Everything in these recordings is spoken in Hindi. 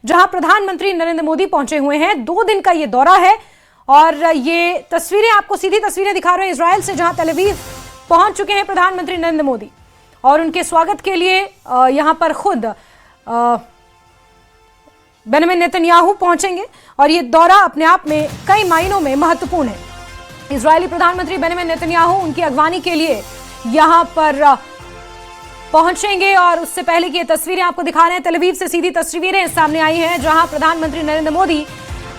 जहां प्रधानमंत्री नरेंद्र मोदी पहुंचे हुए हैं। 2 दिन का ये दौरा है और ये तस्वीरें आपको सीधी तस्वीरें दिखा रहे हैं इजराइल से, जहां तेल अवीव पहुंच चुके हैं प्रधानमंत्री नरेंद्र मोदी और उनके स्वागत के लिए यहां पर खुद बेंजामिन नेतन्याहू पहुंचेंगे और ये दौरा अपने आप में कई मायनों में महत्वपूर्ण है। इजरायली प्रधानमंत्री बेंजामिन नेतन्याहू उनकी अगवानी के लिए यहां पर पहुंचेंगे और उससे पहले की ये तस्वीरें आपको दिखा रहे हैं। तेल अवीव से सीधी तस्वीरें सामने आई हैं जहां प्रधानमंत्री नरेंद्र मोदी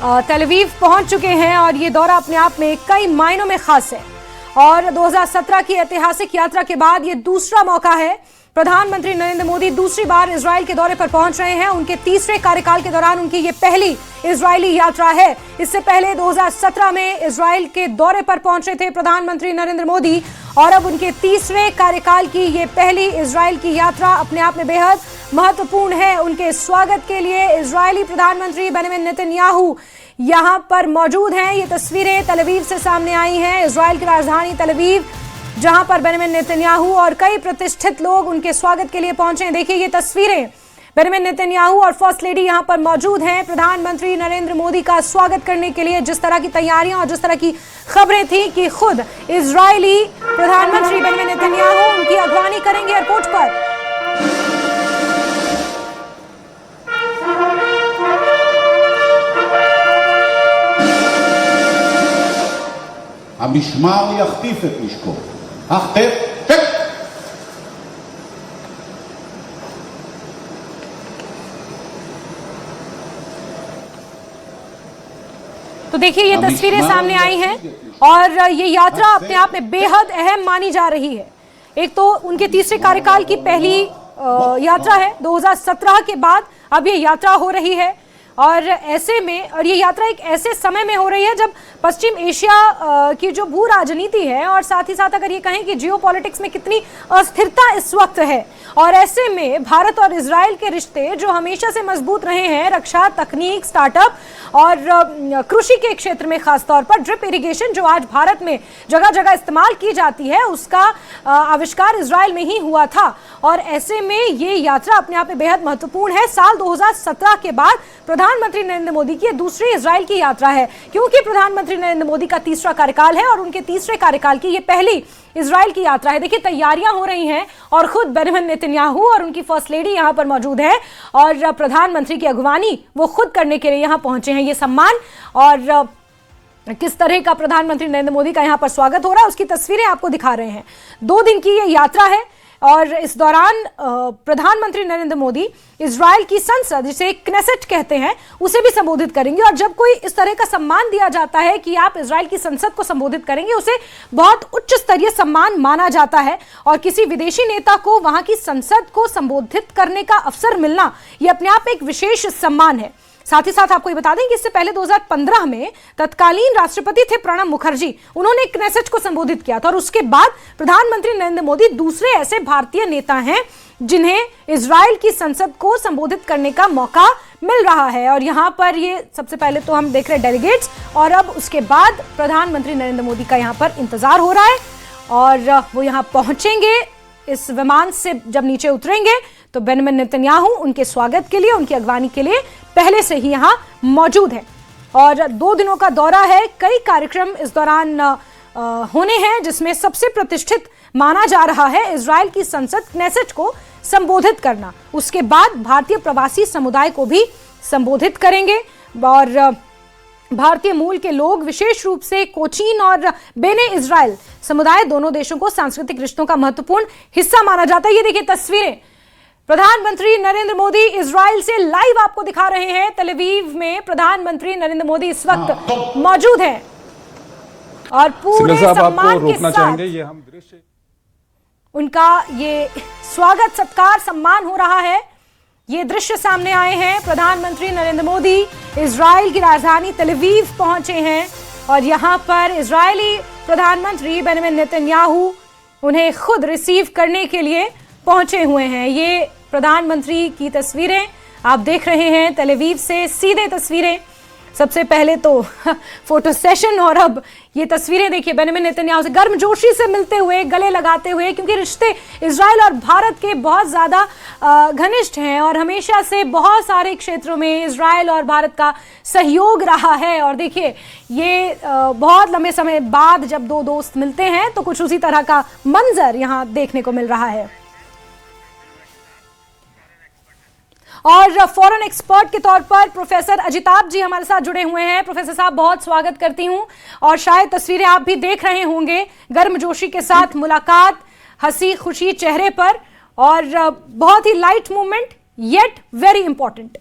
तेल अवीव पहुंच चुके हैं और ये दौरा अपने आप में कई मायनों में खास है और 2017 की ऐतिहासिक यात्रा के बाद ये दूसरा मौका है। प्रधानमंत्री नरेंद्र मोदी दूसरी बार इजराइल के दौरे पर पहुंच रहे हैं। उनके तीसरे कार्यकाल के दौरान उनकी ये पहली इजरायली यात्रा है। इससे पहले 2017 में इजराइल के दौरे पर पहुंचे थे प्रधानमंत्री नरेंद्र मोदी और अब उनके तीसरे कार्यकाल की ये पहली इजराइल की यात्रा अपने आप में बेहद महत्वपूर्ण है। उनके स्वागत के लिए इजरायली प्रधानमंत्री बेंजामिन नेतन्याहू यहां पर मौजूद हैं। ये तस्वीरें तेल अवीव से सामने आई हैं, इजराइल की राजधानी तेल अवीव, जहां पर बेंजामिन नेतन्याहू और कई प्रतिष्ठित लोग उनके स्वागत के लिए पहुंचे हैं। देखिए ये तस्वीरें, बेंजामिन नेतन्याहू और फर्स्ट लेडी यहां पर मौजूद हैं प्रधानमंत्री नरेंद्र मोदी का स्वागत करने के लिए। जिस तरह की तैयारियां और जिस तरह की खबरें थी कि खुद इजरायली प्रधानमंत्री बेंजामिन नेतन्याहू उनकी अगवानी करेंगे एयरपोर्ट पर। המשמר יחטיף את נשקו. החטף, तो देखिए ये तस्वीरें सामने आई हैं और ये यात्रा अपने आप में बेहद अहम मानी जा रही है। एक तो उनके तीसरे कार्यकाल की पहली यात्रा है, 2017 के बाद अब ये यात्रा हो रही है और ऐसे में, और ये यात्रा एक ऐसे समय में हो रही है जब पश्चिम एशिया की जो भू राजनीति है और साथ ही साथ अगर ये कहें कि जियो पॉलिटिक्स में कितनी अस्थिरता इस वक्त है और ऐसे में भारत और इजराइल के रिश्ते जो हमेशा से मजबूत रहे हैं, रक्षा, तकनीक, स्टार्टअप और कृषि के क्षेत्र में खासतौर पर ड्रिप इरिगेशन जो आज भारत में जगह जगह इस्तेमाल की जाती है, उसका आविष्कार इजराइल में ही हुआ था और ऐसे में ये यात्रा अपने आप में बेहद महत्वपूर्ण है। साल 2017 के बाद प्रधानमंत्री नरेंद्र मोदी की दूसरी इजराइल की यात्रा है, क्योंकि प्रधानमंत्री नरेंद्र मोदी का तीसरा कार्यकाल है और उनके तीसरे कार्यकाल की ये पहली इजराइल की यात्रा है। देखिए तैयारियां हो रही हैं और खुद बेंजामिन नेतन्याहू और उनकी फर्स्ट लेडी यहां पर मौजूद है और प्रधानमंत्री की अगवानी वो खुद करने के लिए यहां पहुंचे हैं। ये सम्मान और किस तरह का प्रधानमंत्री नरेंद्र मोदी का यहां पर स्वागत हो रहा है उसकी तस्वीरें आपको दिखा रहे हैं। 2 दिन की ये यात्रा है और इस दौरान प्रधानमंत्री नरेंद्र मोदी इजराइल की संसद, जिसे क्नेसेट कहते हैं, उसे भी संबोधित करेंगे और जब कोई इस तरह का सम्मान दिया जाता है कि आप इजराइल की संसद को संबोधित करेंगे, उसे बहुत उच्च स्तरीय सम्मान माना जाता है और किसी विदेशी नेता को वहां की संसद को संबोधित करने का अवसर मिलना यह अपने आप में एक विशेष सम्मान है। साथ ही साथ आपको ये बता दें कि इससे पहले 2015 में तत्कालीन राष्ट्रपति थे प्रणब मुखर्जी, उन्होंने क्नेसेट को संबोधित किया था और उसके बाद प्रधानमंत्री नरेंद्र मोदी दूसरे ऐसे भारतीय नेता हैं जिन्हें इजराइल की संसद को संबोधित करने का मौका मिल रहा है। और यहाँ पर ये सबसे पहले तो हम देख रहे हैं डेलीगेट्स और अब उसके बाद प्रधानमंत्री नरेंद्र मोदी का यहाँ पर इंतजार हो रहा है और वो यहाँ पहुंचेंगे। इस विमान से जब नीचे उतरेंगे तो बेंजामिन नेतन्याहू उनके स्वागत के लिए, उनकी अगवानी के लिए पहले से ही यहाँ मौजूद है और 2 दिनों का दौरा है। कई कार्यक्रम इस दौरान होने हैं जिसमें सबसे प्रतिष्ठित माना जा रहा है इजराइल की संसद क्नेसेट को संबोधित करना। उसके बाद भारतीय प्रवासी समुदाय को भी संबोधित करेंगे और भारतीय मूल के लोग, विशेष रूप से कोचीन और बेने इजराइल समुदाय, दोनों देशों को सांस्कृतिक रिश्तों का महत्वपूर्ण हिस्सा माना जाता है। ये देखिए तस्वीरें, प्रधानमंत्री नरेंद्र मोदी इजराइल से लाइव आपको दिखा रहे हैं। तेल अवीव में प्रधानमंत्री नरेंद्र मोदी इस वक्त मौजूद हैं और पूरे सम्मान के साथ ये हम दृश्य उनका ये स्वागत, सत्कार, सम्मान हो रहा है। ये दृश्य सामने आए हैं। प्रधानमंत्री नरेंद्र मोदी इजराइल की राजधानी तेल अवीव पहुंचे हैं और यहां पर इजरायली प्रधानमंत्री बेंजामिन नेतन्याहू उन्हें खुद रिसीव करने के लिए पहुंचे हुए हैं। ये प्रधानमंत्री की तस्वीरें आप देख रहे हैं, तेल अवीव से सीधे तस्वीरें। सबसे पहले तो फोटो सेशन और अब ये तस्वीरें देखिए बेंजामिन नेतन्याहू से गर्मजोशी से मिलते हुए, गले लगाते हुए, क्योंकि रिश्ते इजराइल और भारत के बहुत ज़्यादा घनिष्ठ हैं और हमेशा से बहुत सारे क्षेत्रों में इजराइल और भारत का सहयोग रहा है। और देखिए ये बहुत लंबे समय बाद जब दो दोस्त मिलते हैं तो कुछ उसी तरह का मंजर यहाँ देखने को मिल रहा है। और फॉरेन एक्सपर्ट के तौर पर प्रोफेसर अजिताभ जी हमारे साथ जुड़े हुए हैं। प्रोफेसर साहब बहुत स्वागत करती हूं और शायद तस्वीरें आप भी देख रहे होंगे, गर्मजोशी के साथ मुलाकात, हंसी खुशी चेहरे पर और बहुत ही light movement yet very important.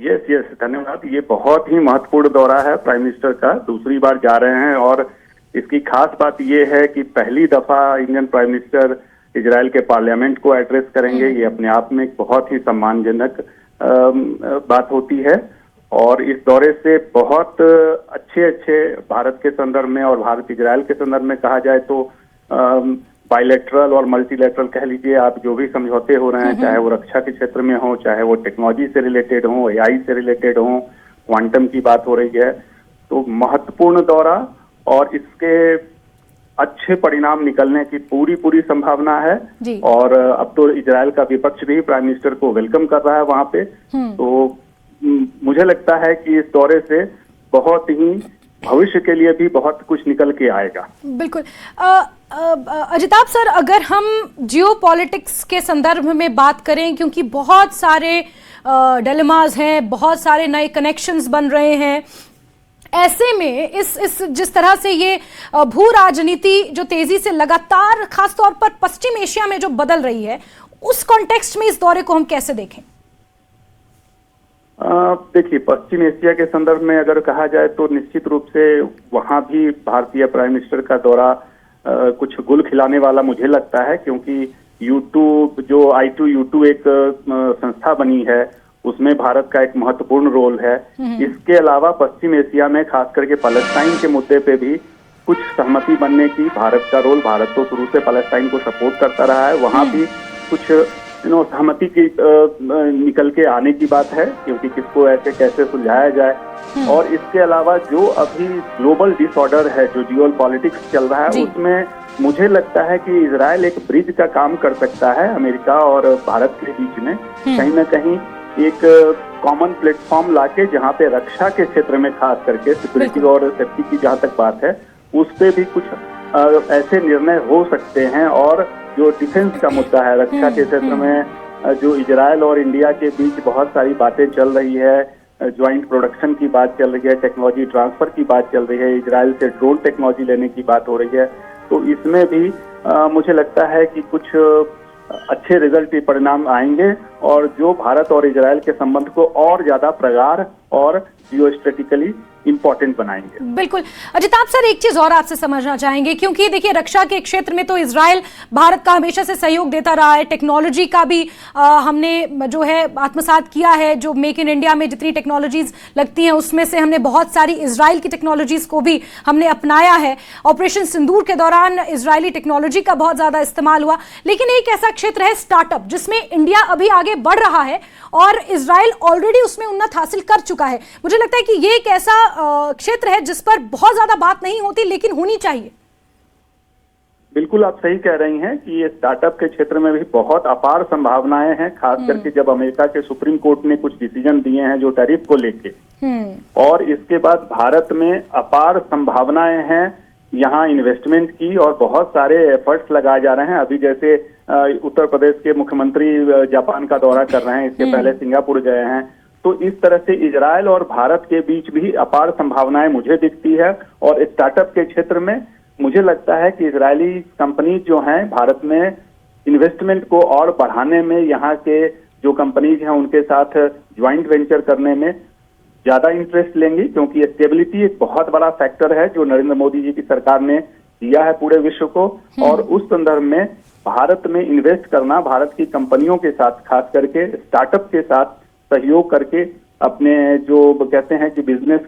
Yes धन्यवाद। ये बहुत ही महत्वपूर्ण दौरा है प्राइम मिनिस्टर का, दूसरी बार जा रहे हैं और इसकी खास बात ये है कि पहली दफा इंडियन प्राइम मिनिस्टर इजराइल के पार्लियामेंट को एड्रेस करेंगे। ये अपने आप में एक बहुत ही सम्मानजनक बात होती है और इस दौरे से बहुत अच्छे भारत के संदर्भ में और भारत इजराइल के संदर्भ में कहा जाए तो बायलैटरल और मल्टीलैटरल कह लीजिए आप, जो भी समझौते हो रहे हैं, चाहे वो रक्षा के क्षेत्र में हो, चाहे वो टेक्नोलॉजी से रिलेटेड हो, AI से रिलेटेड हो, क्वांटम की बात हो रही है, तो महत्वपूर्ण दौरा और इसके अच्छे परिणाम निकलने की पूरी संभावना है। और अब तो इजराइल का विपक्ष भी प्राइम मिनिस्टर को वेलकम कर रहा है वहां पे। तो मुझे लगता है कि इस दौरे से बहुत ही भविष्य के लिए भी बहुत कुछ निकल के आएगा। बिल्कुल। अजिताभ सर, अगर हम जियोपॉलिटिक्स के संदर्भ में बात करें, क्योंकि बहुत सारे डिलेमास हैं, बहुत सारे नए कनेक्शंस बन रहे हैं, ऐसे में इस जिस तरह से ये भू राजनीति जो तेजी से लगातार खासतौर पर पश्चिम एशिया में जो बदल रही है, उस कॉन्टेक्स्ट में इस दौरे को हम कैसे देखें? देखिए, पश्चिम एशिया के संदर्भ में अगर कहा जाए तो निश्चित रूप से वहां भी भारतीय प्राइम मिनिस्टर का दौरा कुछ गुल खिलाने वाला मुझे लगता है, क्योंकि U2 जो I2U2 एक संस्था बनी है, उसमें भारत का एक महत्वपूर्ण रोल है। इसके अलावा पश्चिम एशिया में खास करके पैलेस्टाइन के मुद्दे पे भी कुछ सहमति बनने की भारत का रोल, भारत तो शुरू से पैलेस्टाइन को सपोर्ट करता रहा है, वहां भी कुछ सहमति की निकल के आने की बात है, क्योंकि किसको ऐसे कैसे सुलझाया जाए। और इसके अलावा जो अभी ग्लोबल डिसऑर्डर है, जो जियो पॉलिटिक्स चल रहा है, उसमें मुझे लगता है कि इजराइल एक ब्रिज का काम कर सकता है अमेरिका और भारत के बीच में, कहीं ना कहीं एक कॉमन प्लेटफॉर्म लाके, जहाँ पे रक्षा के क्षेत्र में खास करके सिक्योरिटी और सेफ्टी की जहाँ तक बात है, उस पे भी कुछ ऐसे निर्णय हो सकते हैं। और जो डिफेंस का मुद्दा है, रक्षा के क्षेत्र में जो इजराइल और इंडिया के बीच बहुत सारी बातें चल रही है, ज्वाइंट प्रोडक्शन की बात चल रही है, टेक्नोलॉजी ट्रांसफर की बात चल रही है, इजराइल से ड्रोन टेक्नोलॉजी लेने की बात हो रही है, तो इसमें भी मुझे लगता है कि कुछ अच्छे रिजल्ट के परिणाम आएंगे और जो भारत और इजराइल के संबंध को और ज्यादा प्रगाढ़ और जियोस्ट्रेटिकली इंपॉर्टेंट बनाएंगे। बिल्कुल। अजिताभ सर, एक चीज और आपसे समझना चाहेंगे, क्योंकि देखिए रक्षा के क्षेत्र में तो इजराइल भारत का हमेशा से सहयोग देता रहा है, टेक्नोलॉजी का भी हमने जो है आत्मसात किया है, जो मेक इन इंडिया में जितनी टेक्नोलॉजीज लगती हैं उसमें से हमने बहुत सारी इजराइल की टेक्नोलॉजीज को भी हमने अपनाया है। ऑपरेशन सिंदूर के दौरान इजरायली टेक्नोलॉजी का बहुत ज्यादा इस्तेमाल हुआ, लेकिन एक ऐसा क्षेत्र है स्टार्टअप जिसमें इंडिया अभी आगे बढ़ रहा है और इजराइल ऑलरेडी उसमें उन्नत हासिल कर चुका है। मुझे लगता है कि ये एक ऐसा क्षेत्र है जिस पर बहुत ज्यादा बात नहीं होती, लेकिन होनी चाहिए। बिल्कुल, आप सही कह रही हैं कि ये स्टार्टअप के क्षेत्र में भी बहुत अपार संभावनाएं हैं, खास करके जब अमेरिका के सुप्रीम कोर्ट ने कुछ डिसीजन दिए हैं जो टैरिफ को लेके, और इसके बाद भारत में अपार संभावनाएं हैं यहाँ इन्वेस्टमेंट की, और बहुत सारे एफर्ट्स लगाए जा रहे हैं। अभी जैसे उत्तर प्रदेश के मुख्यमंत्री जापान का दौरा कर रहे हैं, इसके पहले सिंगापुर गए हैं, तो इस तरह से इजराइल और भारत के बीच भी अपार संभावनाएं मुझे दिखती है। और स्टार्टअप के क्षेत्र में मुझे लगता है कि इजरायली कंपनी जो हैं भारत में इन्वेस्टमेंट को और बढ़ाने में, यहाँ के जो कंपनीज हैं उनके साथ ज्वाइंट वेंचर करने में ज्यादा इंटरेस्ट लेंगी, क्योंकि स्टेबिलिटी एक बहुत बड़ा फैक्टर है जो नरेंद्र मोदी जी की सरकार ने दिया है पूरे विश्व को। और उस संदर्भ में भारत में इन्वेस्ट करना, भारत की कंपनियों के साथ, खास करके स्टार्टअप के साथ सहयोग करके अपने जो कहते हैं कि बिजनेस